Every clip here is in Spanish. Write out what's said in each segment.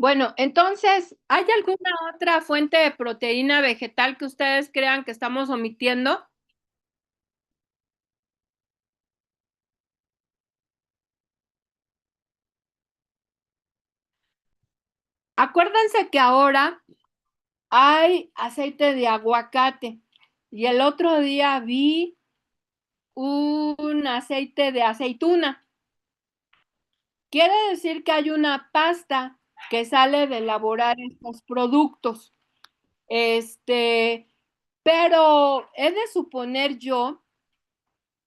Bueno, entonces, ¿hay alguna otra fuente de proteína vegetal que ustedes crean que estamos omitiendo? Acuérdense que ahora hay aceite de aguacate y el otro día vi un aceite de aceituna. Quiere decir que hay una pasta que sale de elaborar estos productos. Pero he de suponer yo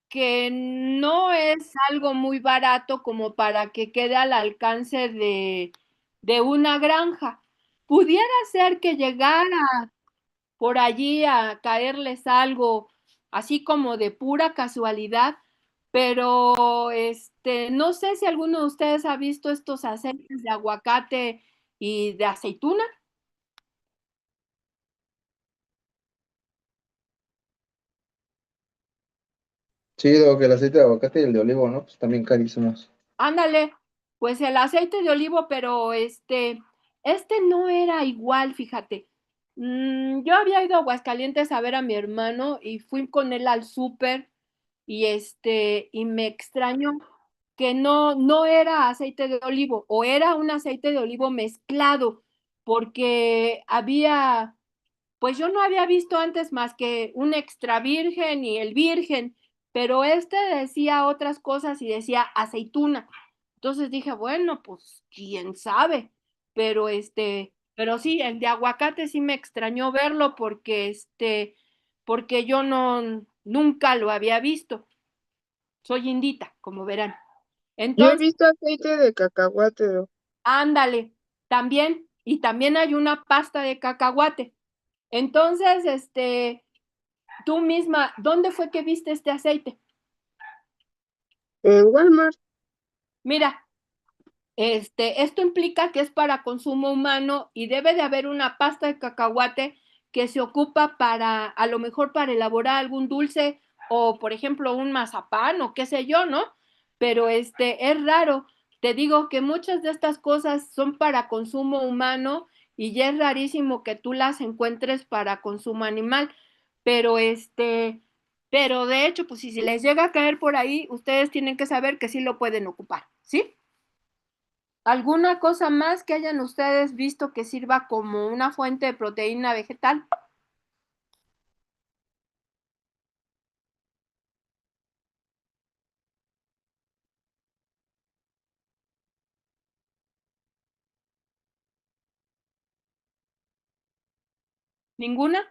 que no es algo muy barato como para que quede al alcance de una granja. Pudiera ser que llegara por allí a caerles algo así como de pura casualidad, pero no sé si alguno de ustedes ha visto estos aceites de aguacate y de aceituna. Chido, que el aceite de aguacate y el de olivo, ¿no? Pues también carísimos. Ándale, pues el aceite de olivo, pero este no era igual, fíjate. Yo había ido a Aguascalientes a ver a mi hermano y fui con él al súper y me extrañó que no era aceite de olivo o era un aceite de olivo mezclado porque pues yo no había visto antes más que un extra virgen y el virgen, pero este decía otras cosas y decía aceituna. Entonces dije, bueno, pues quién sabe, pero sí, el de aguacate sí me extrañó verlo porque yo nunca lo había visto. Soy indita, como verán. Yo he Entonces, visto aceite de cacahuate. ándale, también, y también hay una pasta de cacahuate. Entonces, tú misma, ¿dónde fue que viste este aceite? En Walmart. Mira, esto implica que es para consumo humano y debe de haber una pasta de cacahuate que se ocupa a lo mejor para elaborar algún dulce o, por ejemplo, un mazapán o qué sé yo, ¿no? Pero es raro. Te digo que muchas de estas cosas son para consumo humano y ya es rarísimo que tú las encuentres para consumo animal. Pero pero de hecho, pues si les llega a caer por ahí, ustedes tienen que saber que sí lo pueden ocupar, ¿sí? ¿Alguna cosa más que hayan ustedes visto que sirva como una fuente de proteína vegetal? ¿Ninguna?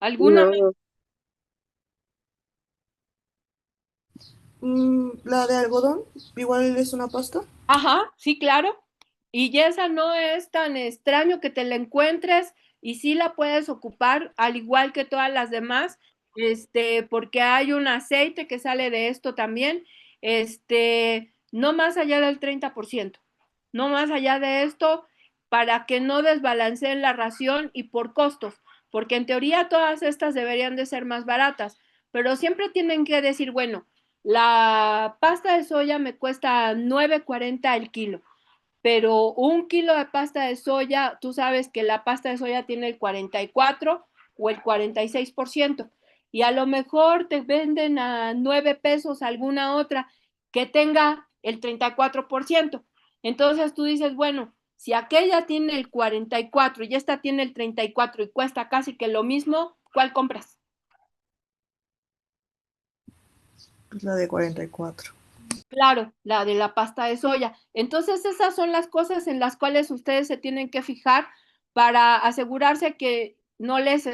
¿Alguna? No. La de algodón, igual es una pasta. Ajá, sí, claro. Y esa no es tan extraño que te la encuentres y sí la puedes ocupar al igual que todas las demás, porque hay un aceite que sale de esto también, no más allá del 30%, no más allá de esto, para que no desbalanceen la ración y por costos, porque en teoría todas estas deberían de ser más baratas, pero siempre tienen que decir, bueno, la pasta de soya me cuesta 9.40 el kilo, pero un kilo de pasta de soya, tú sabes que la pasta de soya tiene el 44 o el 46%, y a lo mejor te venden a 9 pesos alguna otra que tenga el 34%. Entonces tú dices, bueno, si aquella tiene el 44 y esta tiene el 34 y cuesta casi que lo mismo, ¿cuál compras? Es la de 44. Claro, la de la pasta de soya. Entonces, esas son las cosas en las cuales ustedes se tienen que fijar para asegurarse que no les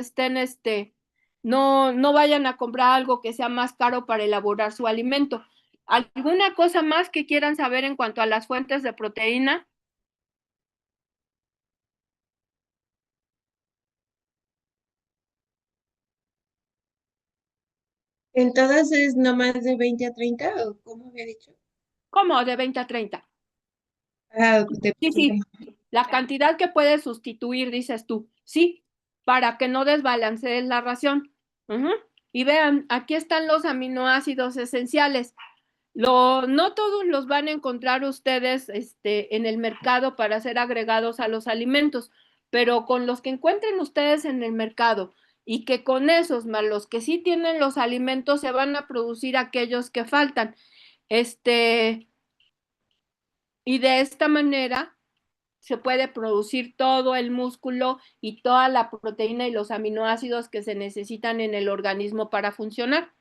no vayan a comprar algo que sea más caro para elaborar su alimento. ¿Alguna cosa más que quieran saber en cuanto a las fuentes de proteína? ¿En todas es no más de 20 a 30 o cómo había dicho? ¿Cómo? De 20 a 30. Ah, Sí, sí, la cantidad que puedes sustituir, dices tú. Sí, para que no desbalancees la ración. Ujú. Y vean, aquí están los aminoácidos esenciales. No todos los van a encontrar ustedes en el mercado para ser agregados a los alimentos, pero con los que encuentren ustedes en el mercado y que con esos más los que sí tienen los alimentos se van a producir aquellos que faltan. Y de esta manera se puede producir todo el músculo y toda la proteína y los aminoácidos que se necesitan en el organismo para funcionar.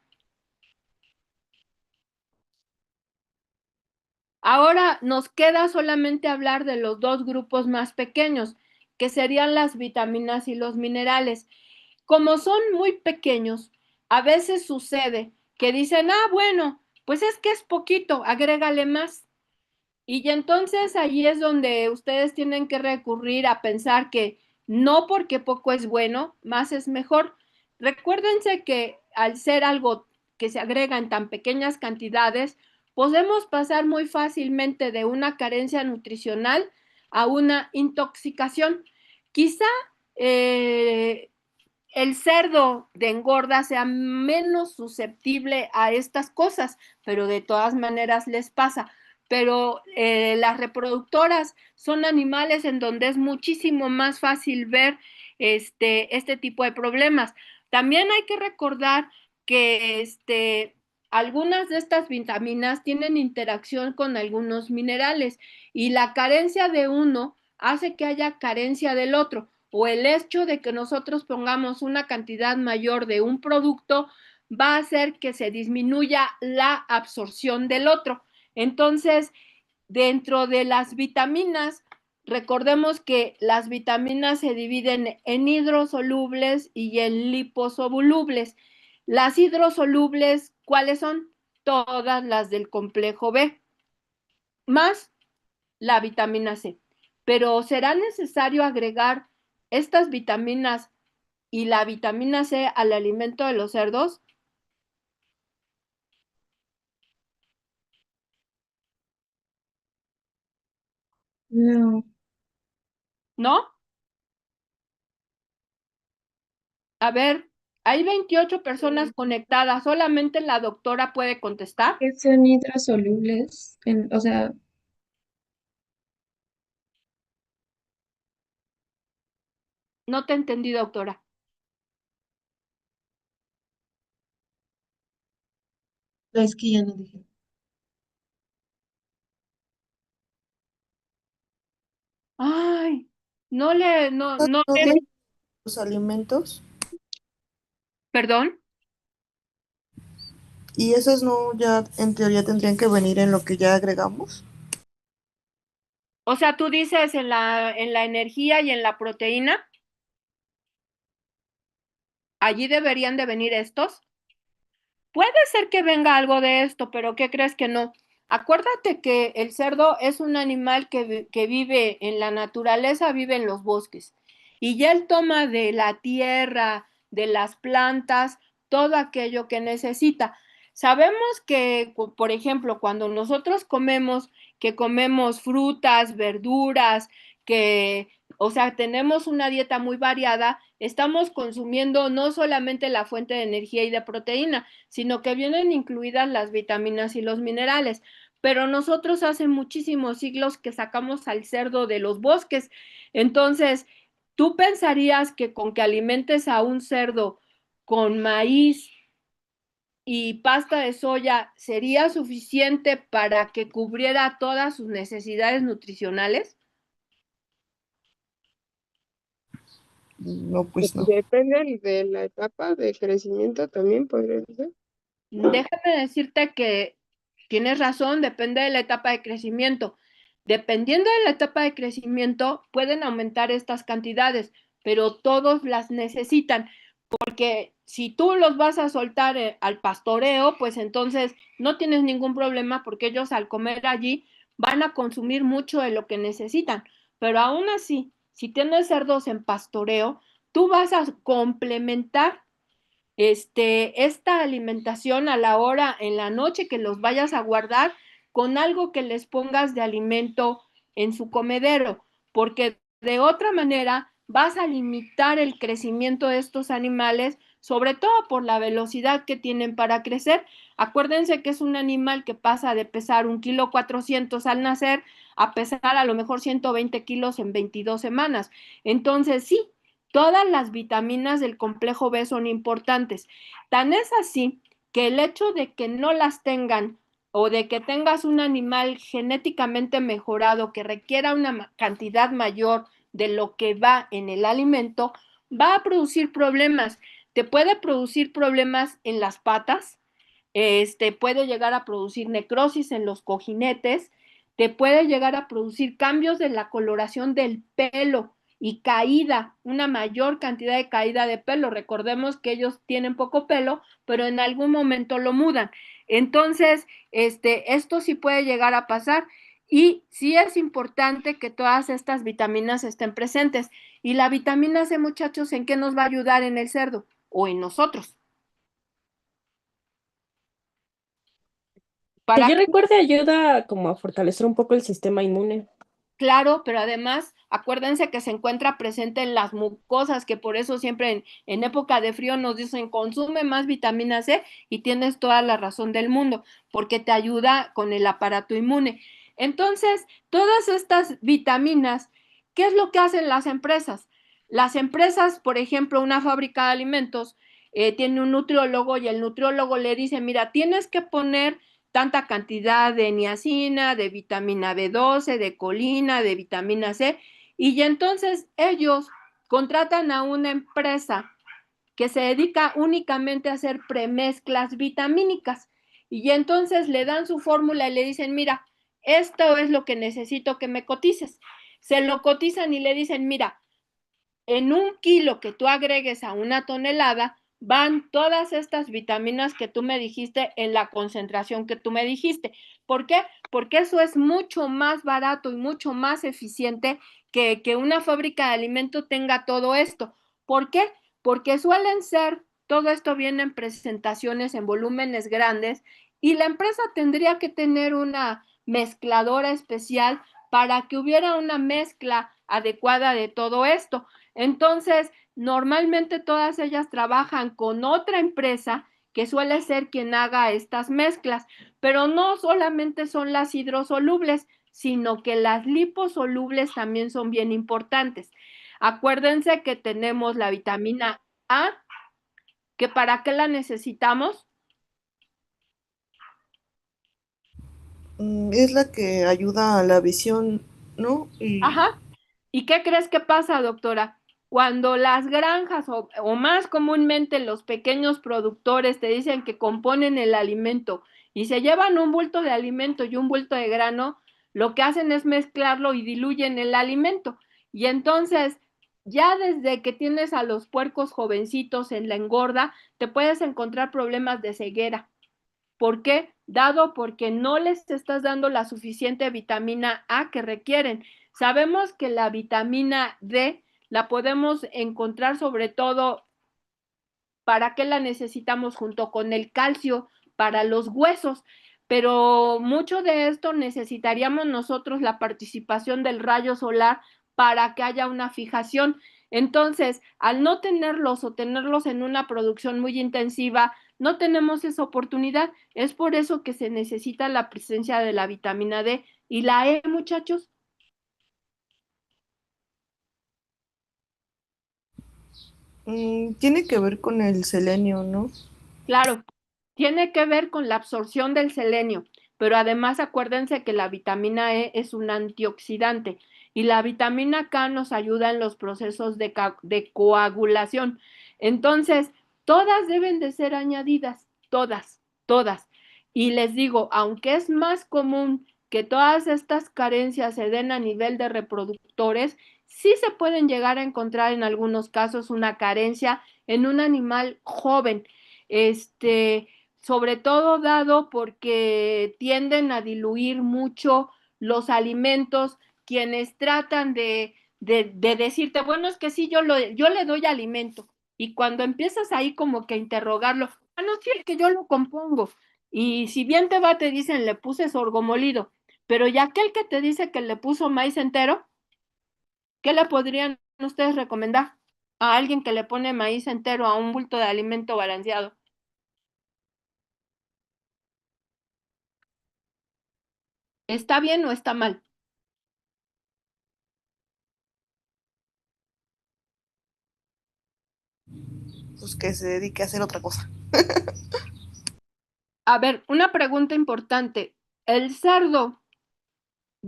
Ahora nos queda solamente hablar de los dos grupos más pequeños, que serían las vitaminas y los minerales. Como son muy pequeños, a veces sucede que dicen, bueno, pues es que es poquito, agrégale más. Y entonces ahí es donde ustedes tienen que recurrir a pensar que no porque poco es bueno, más es mejor. Recuérdense que al ser algo que se agrega en tan pequeñas cantidades, podemos pasar muy fácilmente de una carencia nutricional a una intoxicación. Quizá el cerdo de engorda sea menos susceptible a estas cosas, pero de todas maneras les pasa. Pero las reproductoras son animales en donde es muchísimo más fácil ver este tipo de problemas. También hay que recordar que algunas de estas vitaminas tienen interacción con algunos minerales y la carencia de uno hace que haya carencia del otro, o el hecho de que nosotros pongamos una cantidad mayor de un producto va a hacer que se disminuya la absorción del otro. Entonces, dentro de las vitaminas, recordemos que las vitaminas se dividen en hidrosolubles y en liposolubles. Las hidrosolubles, ¿cuáles son? Todas las del complejo B, más la vitamina C. Pero ¿será necesario agregar estas vitaminas y la vitamina C al alimento de los cerdos? No, ¿No? A ver, hay 28 personas conectadas, solamente la doctora puede contestar. que son hidrosolubles, o sea, No te entendí, doctora. es que ya no dije. Ay, No vienen los alimentos perdón. y esos no ya en teoría tendrían que venir en lo que ya agregamos. O sea, tú dices en la energía y en la proteína, allí deberían de venir estos. Puede ser que venga algo de esto, pero ¿qué crees que no? Acuérdate que el cerdo es un animal que vive en la naturaleza, vive en los bosques. Y ya él toma de la tierra, de las plantas, todo aquello que necesita. Sabemos que, por ejemplo, cuando nosotros comemos, que comemos frutas, verduras, o sea, tenemos una dieta muy variada, estamos consumiendo no solamente la fuente de energía y de proteína, sino que vienen incluidas las vitaminas y los minerales. Pero nosotros hace muchísimos siglos que sacamos al cerdo de los bosques. Entonces, ¿tú pensarías que con que alimentes a un cerdo con maíz y pasta de soya sería suficiente para que cubriera todas sus necesidades nutricionales? No, pues no. Depende de la etapa de crecimiento también, podría ser. Déjame decirte que tienes razón, depende de la etapa de crecimiento. Dependiendo de la etapa de crecimiento, pueden aumentar estas cantidades, pero todos las necesitan, porque si tú los vas a soltar al pastoreo, pues entonces no tienes ningún problema porque ellos al comer allí van a consumir mucho de lo que necesitan. Pero aún así, si tienes cerdos en pastoreo, tú vas a complementar esta alimentación a la hora en la noche que los vayas a guardar con algo que les pongas de alimento en su comedero, porque de otra manera vas a limitar el crecimiento de estos animales, sobre todo por la velocidad que tienen para crecer. Acuérdense que es un animal que pasa de pesar 1,4 kg al nacer a pesar a lo mejor 120 kilos en 22 semanas. Entonces, sí, todas las vitaminas del complejo B son importantes. Tan es así que el hecho de que no las tengan o de que tengas un animal genéticamente mejorado que requiera una cantidad mayor de lo que va en el alimento, va a producir problemas. Te puede producir problemas en las patas, puede llegar a producir necrosis en los cojinetes, te puede llegar a producir cambios de la coloración del pelo y caída, una mayor cantidad de caída de pelo. Recordemos que ellos tienen poco pelo, pero en algún momento lo mudan. Entonces, esto sí puede llegar a pasar y sí es importante que todas estas vitaminas estén presentes. Y la vitamina C, muchachos, ¿en qué nos va a ayudar en el cerdo o en nosotros? Que Para yo recuerde ayuda como a fortalecer un poco el sistema inmune. Claro, pero además acuérdense que se encuentra presente en las mucosas, que por eso siempre en época de frío nos dicen consume más vitamina C y tienes toda la razón del mundo, porque te ayuda con el aparato inmune. Entonces, todas estas vitaminas, ¿qué es lo que hacen las empresas? Las empresas, por ejemplo, una fábrica de alimentos, tiene un nutriólogo y el nutriólogo le dice, mira, tienes que poner tanta cantidad de niacina, de vitamina B12, de colina, de vitamina C, y entonces ellos contratan a una empresa que se dedica únicamente a hacer premezclas vitamínicas, y entonces le dan su fórmula y le dicen, mira, esto es lo que necesito que me cotices. Se lo cotizan y le dicen, mira, en 1 kilo que tú agregues a una tonelada, van todas estas vitaminas que tú me dijiste en la concentración que tú me dijiste. ¿Por qué? Porque eso es mucho más barato y mucho más eficiente que una fábrica de alimento tenga todo esto. ¿Por qué? Porque suelen ser, todo esto viene en presentaciones en volúmenes grandes y la empresa tendría que tener una mezcladora especial para que hubiera una mezcla adecuada de todo esto. Entonces, normalmente todas ellas trabajan con otra empresa que suele ser quien haga estas mezclas, pero no solamente son las hidrosolubles, sino que las liposolubles también son bien importantes. Acuérdense que tenemos la vitamina A, que para qué la necesitamos. Es la que ayuda a la visión, ¿no? Y Ajá. ¿Y qué crees que pasa, doctora? Cuando las granjas o más comúnmente los pequeños productores te dicen que componen el alimento y se llevan un bulto de alimento y un bulto de grano, lo que hacen es mezclarlo y diluyen el alimento. Y entonces, ya desde que tienes a los puercos jovencitos en la engorda, te puedes encontrar problemas de ceguera. ¿Por qué? Dado porque no les estás dando la suficiente vitamina A que requieren. Sabemos que la vitamina D la podemos encontrar sobre todo, ¿para qué la necesitamos junto con el calcio? Para los huesos, pero mucho de esto necesitaríamos nosotros la participación del rayo solar para que haya una fijación. Entonces, al no tenerlos o tenerlos en una producción muy intensiva, no tenemos esa oportunidad. Es por eso que se necesita la presencia de la vitamina D y la E, muchachos. tiene que ver con el selenio, ¿no? Claro, tiene que ver con la absorción del selenio, pero además acuérdense que la vitamina E es un antioxidante y la vitamina K nos ayuda en los procesos de coagulación. Entonces, todas deben de ser añadidas, todas, todas. Y les digo, aunque es más común que todas estas carencias se den a nivel de reproductores, sí se pueden llegar a encontrar en algunos casos una carencia en un animal joven, este, sobre todo dado porque tienden a diluir mucho los alimentos, quienes tratan de decirte, bueno, es que sí, yo le doy alimento, y cuando empiezas ahí como que a interrogarlo, ah, no, sí, es que yo lo compongo, y si bien te va, te dicen, le puse sorgo molido, pero ya aquel que te dice que le puso maíz entero, ¿qué le podrían ustedes recomendar a alguien que le pone maíz entero a un bulto de alimento balanceado? ¿Está bien o está mal? Pues que se dedique a hacer otra cosa. A ver, una pregunta importante. ¿El cerdo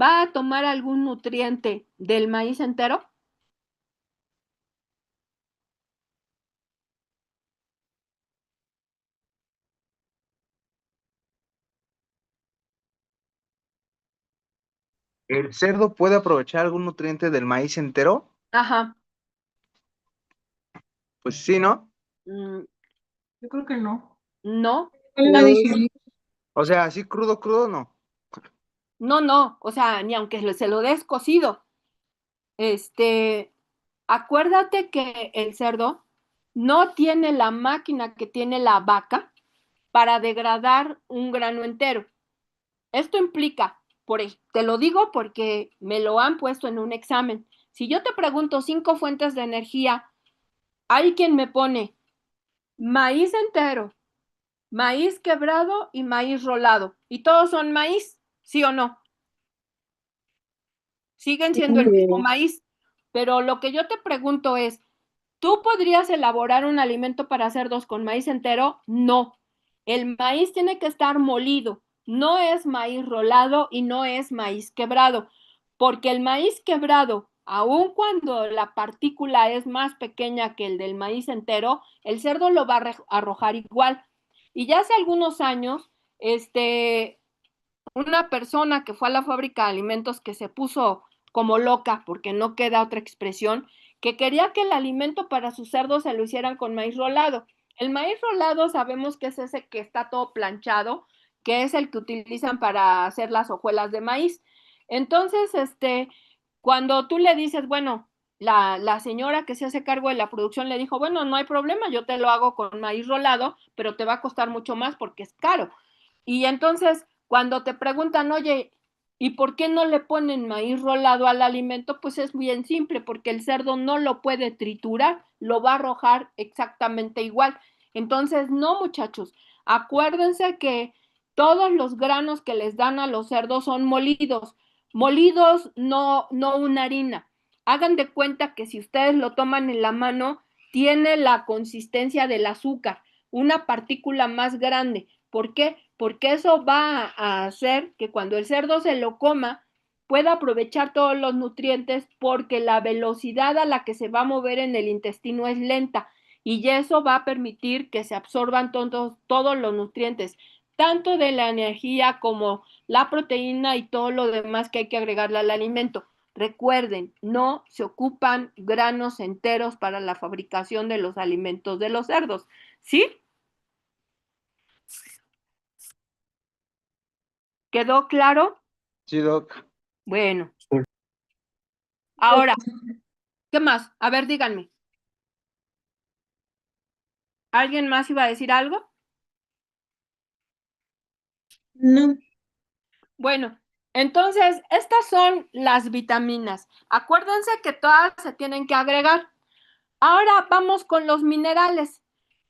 va a tomar algún nutriente del maíz entero? ¿El cerdo puede aprovechar algún nutriente del maíz entero? Ajá. Pues sí, ¿no? Mm, Yo creo que no. no, ¿Cuál la No, diferencia? O sea, así crudo, crudo, no. no. O sea, ni aunque se lo des cocido. Este, acuérdate que el cerdo no tiene la máquina que tiene la vaca para degradar un grano entero. Esto implica, te lo digo porque me lo han puesto en un examen. Si yo te pregunto 5 fuentes de energía, hay quien me pone maíz entero, maíz quebrado y maíz rolado. Y todos son maíz, ¿sí o no? Siguen siendo el mismo maíz. Pero lo que yo te pregunto es, ¿tú podrías elaborar un alimento para cerdos con maíz entero? No. El maíz tiene que estar molido. No es maíz rolado y no es maíz quebrado. Porque el maíz quebrado, aun cuando la partícula es más pequeña que el del maíz entero, el cerdo lo va a arrojar igual. Y ya hace algunos años, una persona que fue a la fábrica de alimentos que se puso como loca, porque no queda otra expresión, que quería que el alimento para sus cerdos se lo hicieran con maíz rolado. El maíz rolado sabemos que es ese que está todo planchado, que es el que utilizan para hacer las hojuelas de maíz. Entonces, cuando tú le dices, bueno, la señora que se hace cargo de la producción le dijo, bueno, no hay problema, yo te lo hago con maíz rolado, pero te va a costar mucho más porque es caro. Y entonces, cuando te preguntan, oye, ¿y por qué no le ponen maíz rolado al alimento? Pues es bien simple, porque el cerdo no lo puede triturar, lo va a arrojar exactamente igual. Entonces, no, muchachos, acuérdense que todos los granos que les dan a los cerdos son molidos, molidos, no una harina. Hagan de cuenta que si ustedes lo toman en la mano, tiene la consistencia del azúcar, una partícula más grande. ¿Por qué? Porque eso va a hacer que cuando el cerdo se lo coma, pueda aprovechar todos los nutrientes porque la velocidad a la que se va a mover en el intestino es lenta y eso va a permitir que se absorban todos los nutrientes, tanto de la energía como la proteína y todo lo demás que hay que agregarle al alimento. Recuerden, no se ocupan granos enteros para la fabricación de los alimentos de los cerdos, ¿sí? ¿Quedó claro? Sí, Doc. Bueno, ahora, ¿qué más? A ver, díganme. ¿Alguien más iba a decir algo? No, Bueno, entonces, estas son las vitaminas. Acuérdense que todas se tienen que agregar. Ahora vamos con los minerales.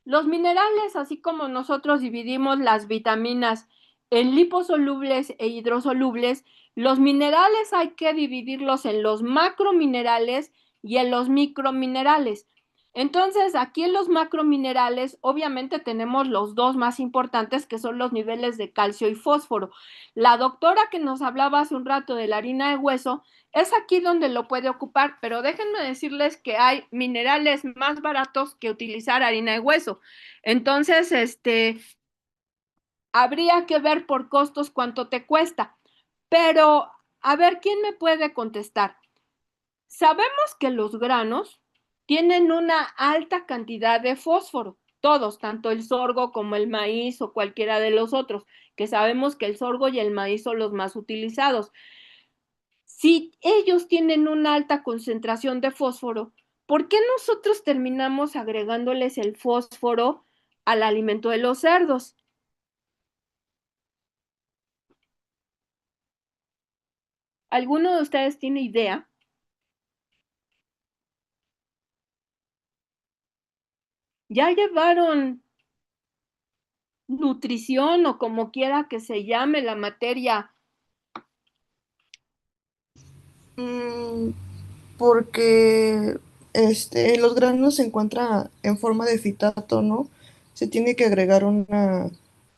Los minerales, así como nosotros dividimos las vitaminas en liposolubles e hidrosolubles, los minerales hay que dividirlos en los macrominerales y en los microminerales. Entonces, aquí en los macrominerales, obviamente tenemos los dos más importantes, que son los niveles de calcio y fósforo. La doctora que nos hablaba hace un rato de la harina de hueso, es aquí donde lo puede ocupar, pero déjenme decirles que hay minerales más baratos que utilizar harina de hueso. Entonces, habría que ver por costos cuánto te cuesta. Pero, a ver, ¿quién me puede contestar? Sabemos que los granos tienen una alta cantidad de fósforo, todos, tanto el sorgo como el maíz o cualquiera de los otros, que sabemos que el sorgo y el maíz son los más utilizados. Si ellos tienen una alta concentración de fósforo, ¿por qué nosotros terminamos agregándoles el fósforo al alimento de los cerdos? ¿Alguno de ustedes tiene idea? ya llevaron nutrición o como quiera que se llame la materia. Porque los granos se encuentran en forma de fitato, ¿no? Se tiene que agregar una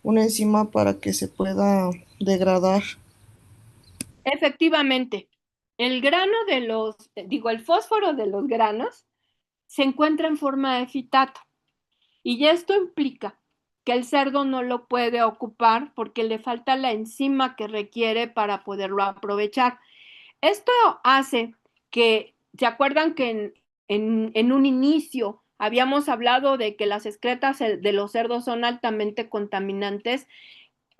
enzima para que se pueda degradar. Efectivamente, el grano de los, digo, el fósforo de los granos se encuentra en forma de fitato. Y esto implica que el cerdo no lo puede ocupar porque le falta la enzima que requiere para poderlo aprovechar. Esto hace que, ¿se acuerdan que en un inicio habíamos hablado de que las excretas de los cerdos son altamente contaminantes?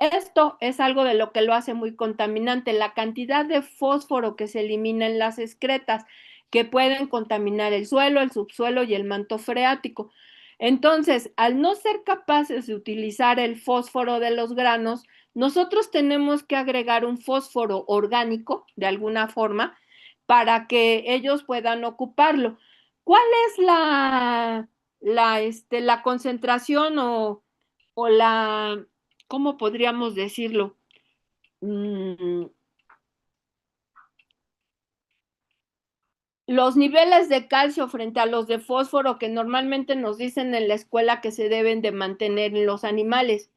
Esto es algo de lo que lo hace muy contaminante, la cantidad de fósforo que se elimina en las excretas, que pueden contaminar el suelo, el subsuelo y el manto freático. Entonces, al no ser capaces de utilizar el fósforo de los granos, nosotros tenemos que agregar un fósforo orgánico, de alguna forma, para que ellos puedan ocuparlo. ¿Cuál es la concentración o la, ¿cómo podríamos decirlo? Mm, los niveles de calcio frente a los de fósforo que normalmente nos dicen en la escuela que se deben de mantener en los animales.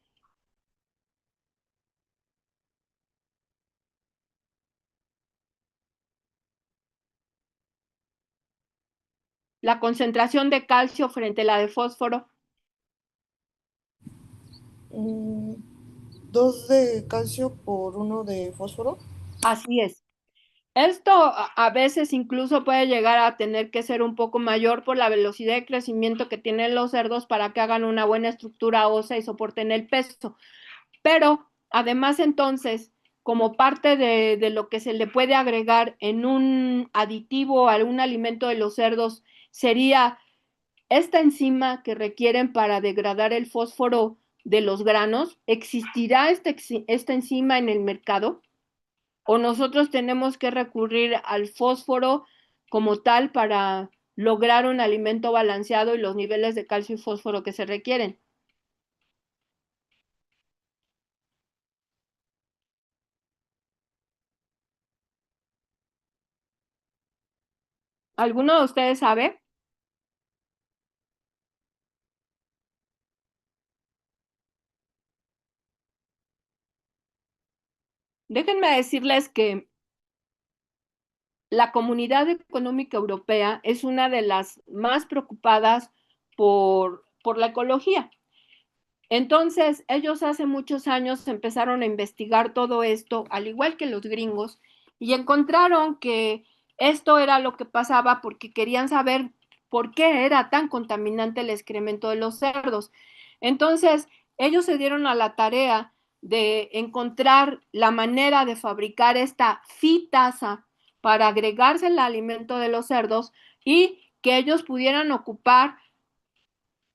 La concentración de calcio frente a la de fósforo. Mm, 2 de calcio por 1 de fósforo. Así es. Esto a veces incluso puede llegar a tener que ser un poco mayor por la velocidad de crecimiento que tienen los cerdos para que hagan una buena estructura ósea y soporten el peso. Pero además entonces, como parte de lo que se le puede agregar en un aditivo a un alimento de los cerdos, sería esta enzima que requieren para degradar el fósforo de los granos. ¿Existirá esta enzima en el mercado? ¿O nosotros tenemos que recurrir al fósforo como tal para lograr un alimento balanceado y los niveles de calcio y fósforo que se requieren? ¿Alguno de ustedes sabe? Déjenme decirles que la Comunidad Económica Europea es una de las más preocupadas por la ecología. Entonces, ellos hace muchos años empezaron a investigar todo esto, al igual que los gringos, y encontraron que esto era lo que pasaba porque querían saber por qué era tan contaminante el excremento de los cerdos. Entonces, ellos se dieron a la tarea de encontrar la manera de fabricar esta fitasa para agregarse el alimento de los cerdos y que ellos pudieran ocupar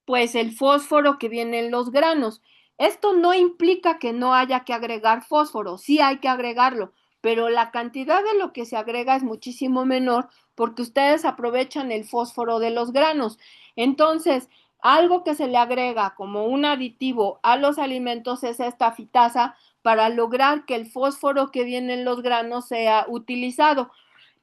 pues el fósforo que viene en los granos. Esto no implica que no haya que agregar fósforo, sí hay que agregarlo, pero la cantidad de lo que se agrega es muchísimo menor porque ustedes aprovechan el fósforo de los granos. Entonces, algo que se le agrega como un aditivo a los alimentos es esta fitasa para lograr que el fósforo que viene en los granos sea utilizado.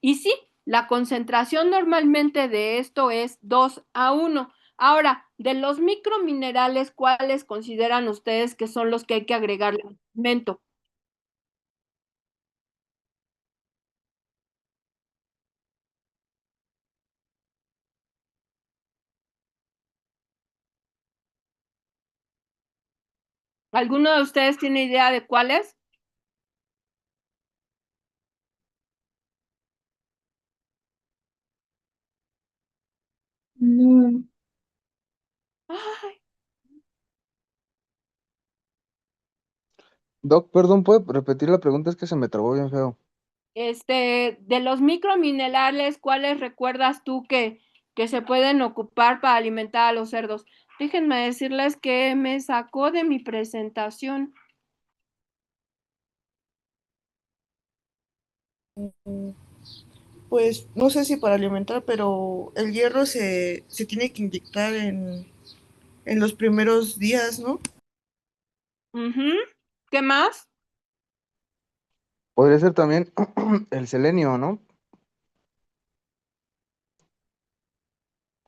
Y sí, la concentración normalmente de esto es 2:1. Ahora, de los microminerales, ¿cuáles consideran ustedes que son los que hay que agregarle al alimento? ¿Alguno de ustedes tiene idea de cuáles? No, Ay, Doc, perdón, ¿puede repetir la pregunta? Es que se me trabó bien feo. de los microminerales, ¿cuáles recuerdas tú que se pueden ocupar para alimentar a los cerdos? Déjenme decirles que me sacó de mi presentación. Pues no sé si para alimentar, pero el hierro se tiene que inyectar en los primeros días, ¿no? Ujú. ¿Qué más? Podría ser también el selenio, ¿no?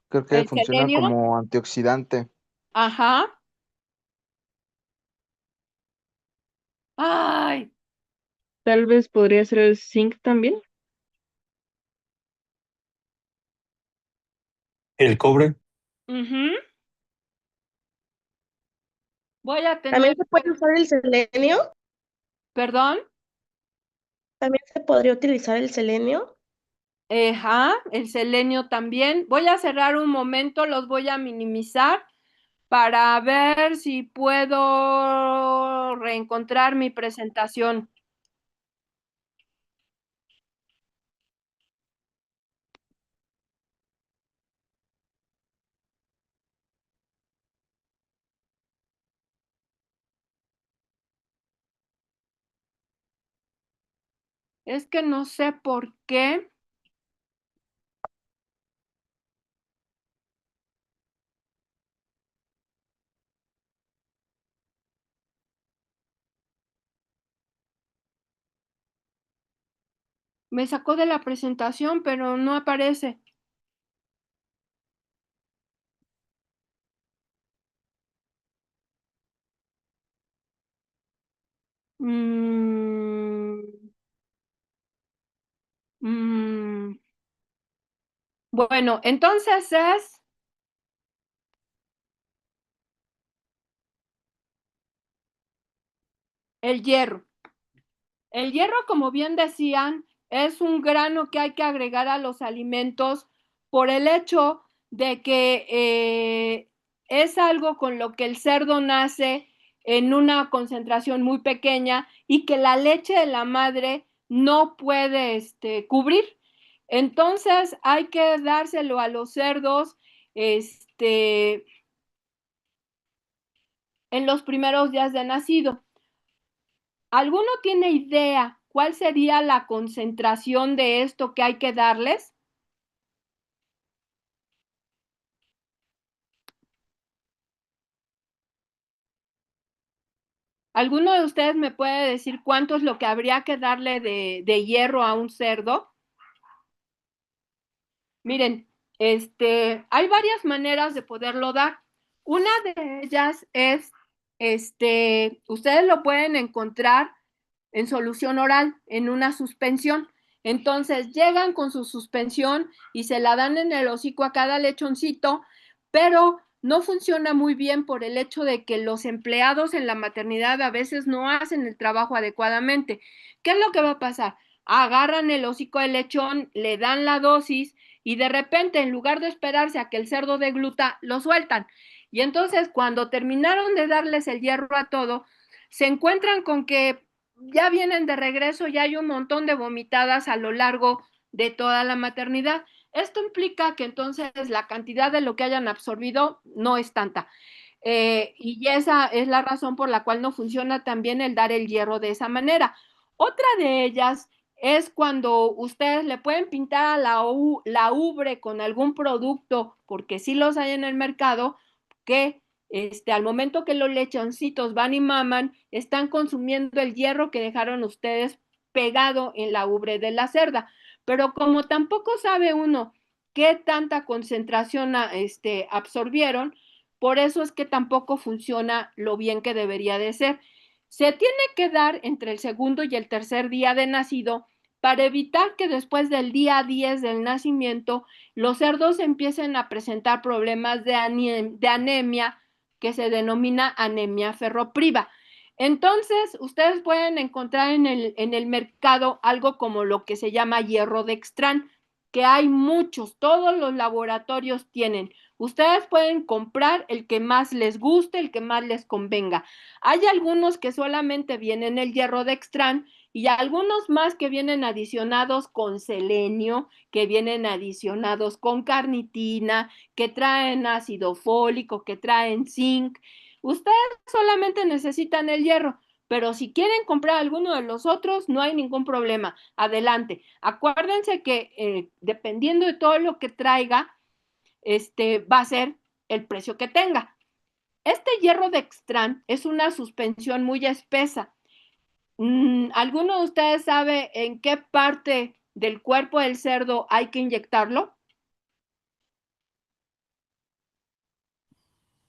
Creo que ¿El funciona selenio? como antioxidante. Ajá. Ay, Tal vez podría ser el zinc también. El cobre. ujú. Voy a tener, También se puede usar el selenio. perdón. También se podría utilizar el selenio. Ajá, el selenio también. Voy a cerrar un momento, los voy a minimizar para ver si puedo reencontrar mi presentación. Es que no sé por qué me sacó de la presentación, pero no aparece. Mm, mm. Bueno, entonces es el hierro. El hierro, como bien decían, es un grano que hay que agregar a los alimentos por el hecho de que es algo con lo que el cerdo nace en una concentración muy pequeña y que la leche de la madre no puede cubrir. Entonces hay que dárselo a los cerdos en los primeros días de nacido. ¿Alguno tiene idea cuál sería la concentración de esto que hay que darles? ¿Alguno de ustedes me puede decir cuánto es lo que habría que darle de hierro a un cerdo? Miren, hay varias maneras de poderlo dar. Una de ellas es, ustedes lo pueden encontrar en solución oral, en una suspensión. Entonces llegan con su suspensión y se la dan en el hocico a cada lechoncito, pero no funciona muy bien por el hecho de que los empleados en la maternidad a veces no hacen el trabajo adecuadamente. ¿Qué es lo que va a pasar? Agarran el hocico del lechón, le dan la dosis y de repente, en lugar de esperarse a que el cerdo degluta, lo sueltan. Y entonces, cuando terminaron de darles el hierro a todo, se encuentran con que ya vienen de regreso y hay un montón de vomitadas a lo largo de toda la maternidad. Esto implica que entonces la cantidad de lo que hayan absorbido no es tanta. Y esa es la razón por la cual no funciona también el dar el hierro de esa manera. Otra de ellas es cuando ustedes le pueden pintar a la ubre con algún producto, porque sí los hay en el mercado, que al momento que los lechoncitos van y maman, están consumiendo el hierro que dejaron ustedes pegado en la ubre de la cerda. Pero como tampoco sabe uno qué tanta concentración absorbieron, por eso es que tampoco funciona lo bien que debería de ser. Se tiene que dar entre el segundo y el tercer día de nacido para evitar que después del día 10 del nacimiento los cerdos empiecen a presentar problemas de anemia que se denomina anemia ferropriva. Entonces, ustedes pueden encontrar en el mercado algo como lo que se llama hierro dextran, que hay muchos, todos los laboratorios tienen. Ustedes pueden comprar el que más les guste, el que más les convenga. Hay algunos que solamente vienen el hierro dextran y algunos más que vienen adicionados con selenio, que vienen adicionados con carnitina, que traen ácido fólico, que traen zinc. Ustedes solamente necesitan el hierro, pero si quieren comprar alguno de los otros, no hay ningún problema. Adelante. Acuérdense que dependiendo de todo lo que traiga, va a ser el precio que tenga. hierro dextran es una suspensión muy espesa. ¿Alguno de ustedes sabe en qué parte del cuerpo del cerdo hay que inyectarlo?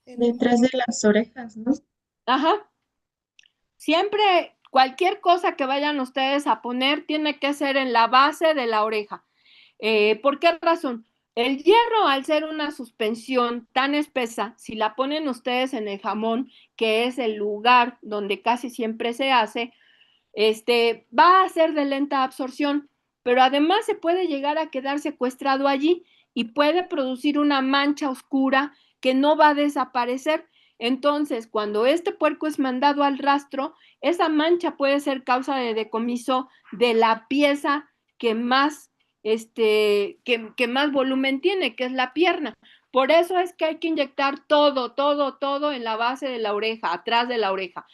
Detrás de las orejas, ¿no? Ajá. Siempre, cualquier cosa que vayan ustedes a poner tiene que ser en la base de la oreja. ¿Por qué razón? El hierro, al ser una suspensión tan espesa, si la ponen ustedes en el jamón, que es el lugar donde casi siempre se hace, va a ser de lenta absorción, pero además se puede llegar a quedar secuestrado allí y puede producir una mancha oscura que no va a desaparecer. Entonces, cuando este puerco es mandado al rastro, esa mancha puede ser causa de decomiso de la pieza que más, que más volumen tiene, que es la pierna. Por eso es que hay que inyectar todo en la base de la oreja, atrás de la oreja.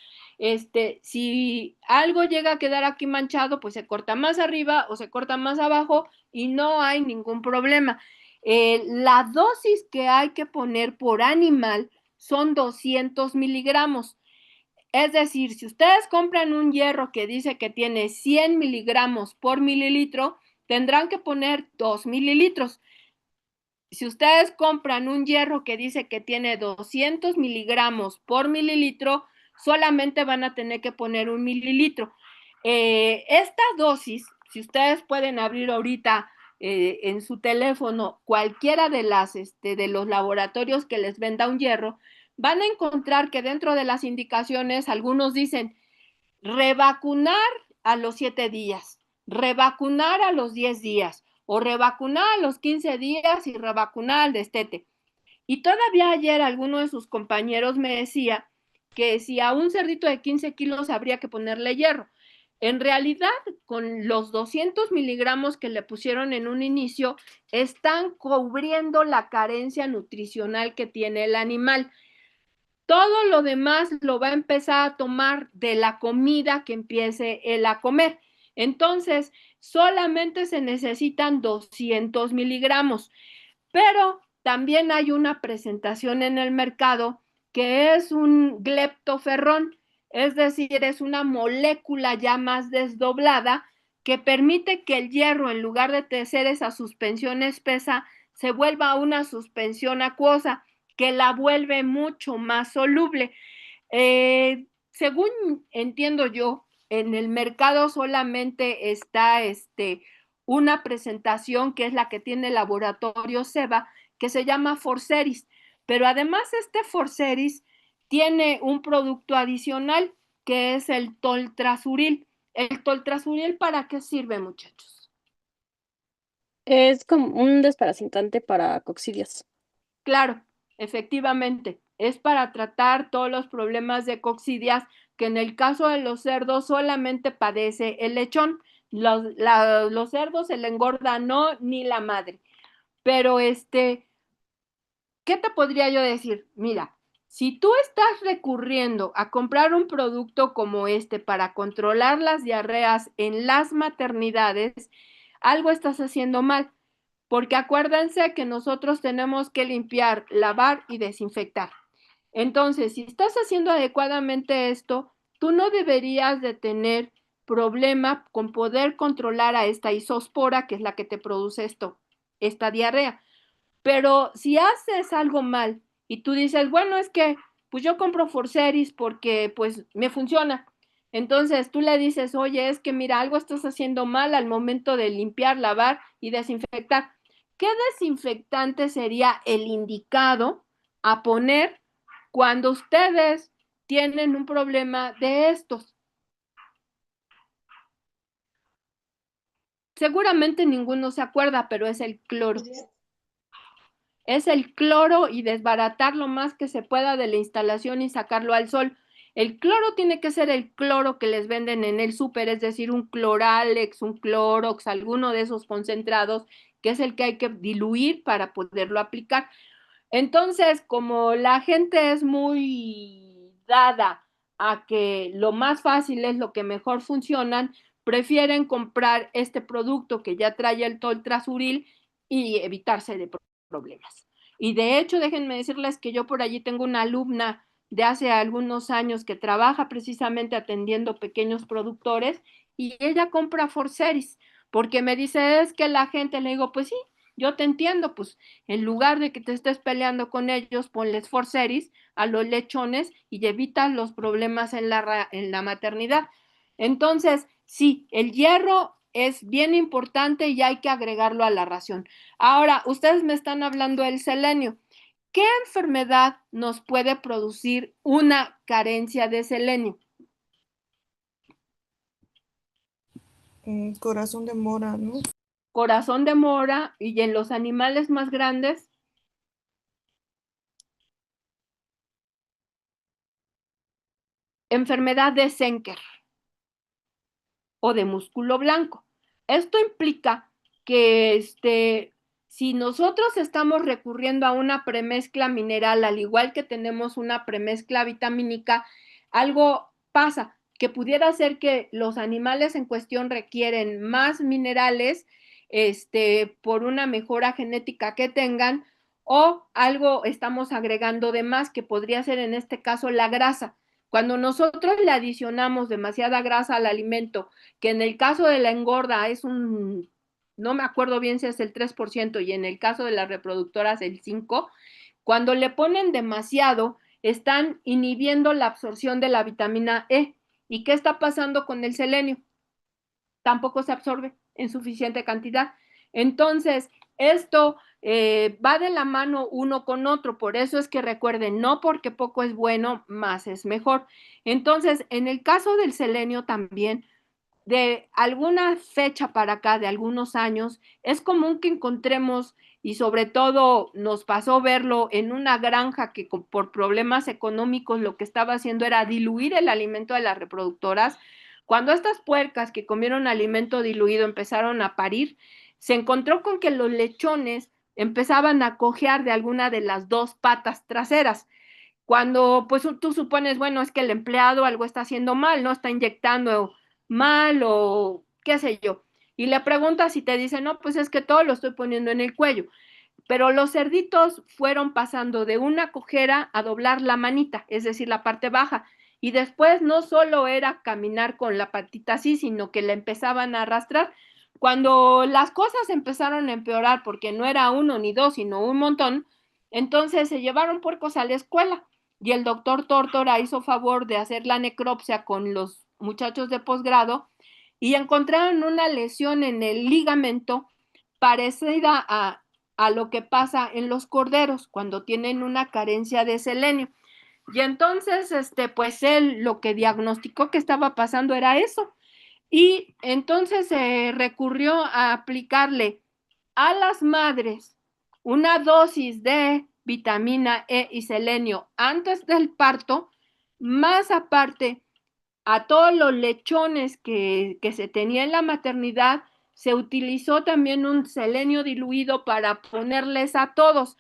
Si algo llega a quedar aquí manchado, pues se corta más arriba o se corta más abajo y no hay ningún problema. La dosis que hay que poner por animal son 200 miligramos. Es decir, si ustedes compran un hierro que dice que tiene 100 miligramos por mililitro, tendrán que poner 2 mililitros. Si ustedes compran un hierro que dice que tiene 200 miligramos por mililitro, solamente van a tener que poner 1 mililitro. Esta dosis, si ustedes pueden abrir ahorita en su teléfono cualquiera de los laboratorios que les venda un hierro, van a encontrar que dentro de las indicaciones algunos dicen revacunar a los 7 días, revacunar a los 10 días o revacunar a los 15 días y revacunar al destete. Y todavía ayer alguno de sus compañeros me decía que si a un cerdito de 15 kilos habría que ponerle hierro. En realidad, con los 200 miligramos que le pusieron en un inicio, están cubriendo la carencia nutricional que tiene el animal. Todo lo demás lo va a empezar a tomar de la comida que empiece él a comer. Entonces, solamente se necesitan 200 miligramos, pero también hay una presentación en el mercado que es un gliptoferrón, es decir, es una molécula ya más desdoblada que permite que el hierro, en lugar de ser esa suspensión espesa, se vuelva una suspensión acuosa que la vuelve mucho más soluble. Según entiendo yo, en el mercado solamente está una presentación que es la que tiene el laboratorio Ceva, que se llama Forceris, pero además este Forceris tiene un producto adicional que es el toltrazuril. ¿El toltrazuril para qué sirve, muchachos? Es como un desparasitante para coccidias. Claro, efectivamente, es para tratar todos los problemas de coccidias que en el caso de los cerdos solamente padece el lechón. Los cerdos se le engorda no ni la madre. Pero ¿qué te podría yo decir? Mira, si tú estás recurriendo a comprar un producto como este para controlar las diarreas en las maternidades, algo estás haciendo mal, porque acuérdense que nosotros tenemos que limpiar, lavar y desinfectar. Entonces, si estás haciendo adecuadamente esto, tú no deberías de tener problema con poder controlar a esta isospora, que es la que te produce esta diarrea. Pero si haces algo mal y tú dices, bueno, es que pues yo compro Forceris porque pues me funciona. Entonces tú le dices, oye, es que mira, algo estás haciendo mal al momento de limpiar, lavar y desinfectar. ¿Qué desinfectante sería el indicado a poner cuando ustedes tienen un problema de estos? Seguramente ninguno se acuerda, pero es el cloro. Es el cloro y desbaratar lo más que se pueda de la instalación y sacarlo al sol. El cloro tiene que ser el cloro que les venden en el súper, es decir, un Cloralex, un Clorox, alguno de esos concentrados, que es el que hay que diluir para poderlo aplicar. Entonces, como la gente es muy dada a que lo más fácil es lo que mejor funcionan, prefieren comprar este producto que ya trae el toltrazuril y evitarse de problemas. Y de hecho, déjenme decirles que yo por allí tengo una alumna de hace algunos años que trabaja precisamente atendiendo pequeños productores y ella compra Forceris porque me dice, es que la gente, le digo, pues sí, yo te entiendo, pues en lugar de que te estés peleando con ellos, ponles Forceris a los lechones y evitas los problemas en la maternidad. Entonces, sí, el hierro es bien importante y hay que agregarlo a la ración. Ahora, ustedes me están hablando del selenio. ¿Qué enfermedad nos puede producir una carencia de selenio? Corazón de mora, ¿no? Corazón de mora y en los animales más grandes, enfermedad de Senker o de músculo blanco. Esto implica que si nosotros estamos recurriendo a una premezcla mineral, al igual que tenemos una premezcla vitamínica, algo pasa, que pudiera ser que los animales en cuestión requieren más minerales por una mejora genética que tengan, o algo estamos agregando de más, que podría ser en este caso la grasa. Cuando nosotros le adicionamos demasiada grasa al alimento, que en el caso de la engorda es no me acuerdo bien si es el 3% y en el caso de las reproductoras el 5%, cuando le ponen demasiado, están inhibiendo la absorción de la vitamina E. ¿Y qué está pasando con el selenio? Tampoco se absorbe en suficiente cantidad. Entonces, esto va de la mano uno con otro, por eso es que recuerden, no porque poco es bueno, más es mejor. Entonces, en el caso del selenio también, de alguna fecha para acá, de algunos años, es común que encontremos, y sobre todo nos pasó verlo en una granja que por problemas económicos lo que estaba haciendo era diluir el alimento de las reproductoras. Cuando estas puercas que comieron alimento diluido empezaron a parir, se encontró con que los lechones empezaban a cojear de alguna de las dos patas traseras. Cuando pues tú supones, bueno, es que el empleado algo está haciendo mal, ¿no? Está inyectando mal o qué sé yo. Y le preguntas y te dice, no, pues es que todo lo estoy poniendo en el cuello. Pero los cerditos fueron pasando de una cojera a doblar la manita, es decir, la parte baja. Y después no solo era caminar con la patita así, sino que la empezaban a arrastrar. Cuando las cosas empezaron a empeorar, porque no era uno ni dos, sino un montón, entonces se llevaron puercos a la escuela y el doctor Tórtora hizo favor de hacer la necropsia con los muchachos de posgrado y encontraron una lesión en el ligamento parecida a lo que pasa en los corderos cuando tienen una carencia de selenio. Y entonces, pues él lo que diagnosticó que estaba pasando era eso. Y entonces se recurrió a aplicarle a las madres una dosis de vitamina E y selenio antes del parto, más aparte a todos los lechones que se tenía en la maternidad, se utilizó también un selenio diluido para ponerles a todos.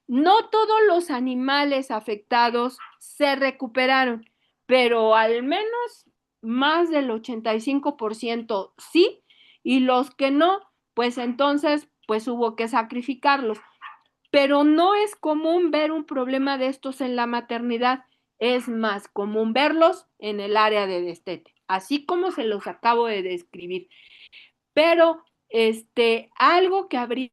No todos los animales afectados se recuperaron, pero al menos más del 85% sí, y los que no, pues entonces pues hubo que sacrificarlos. Pero no es común ver un problema de estos en la maternidad, es más común verlos en el área de destete, así como se los acabo de describir. Pero algo que habría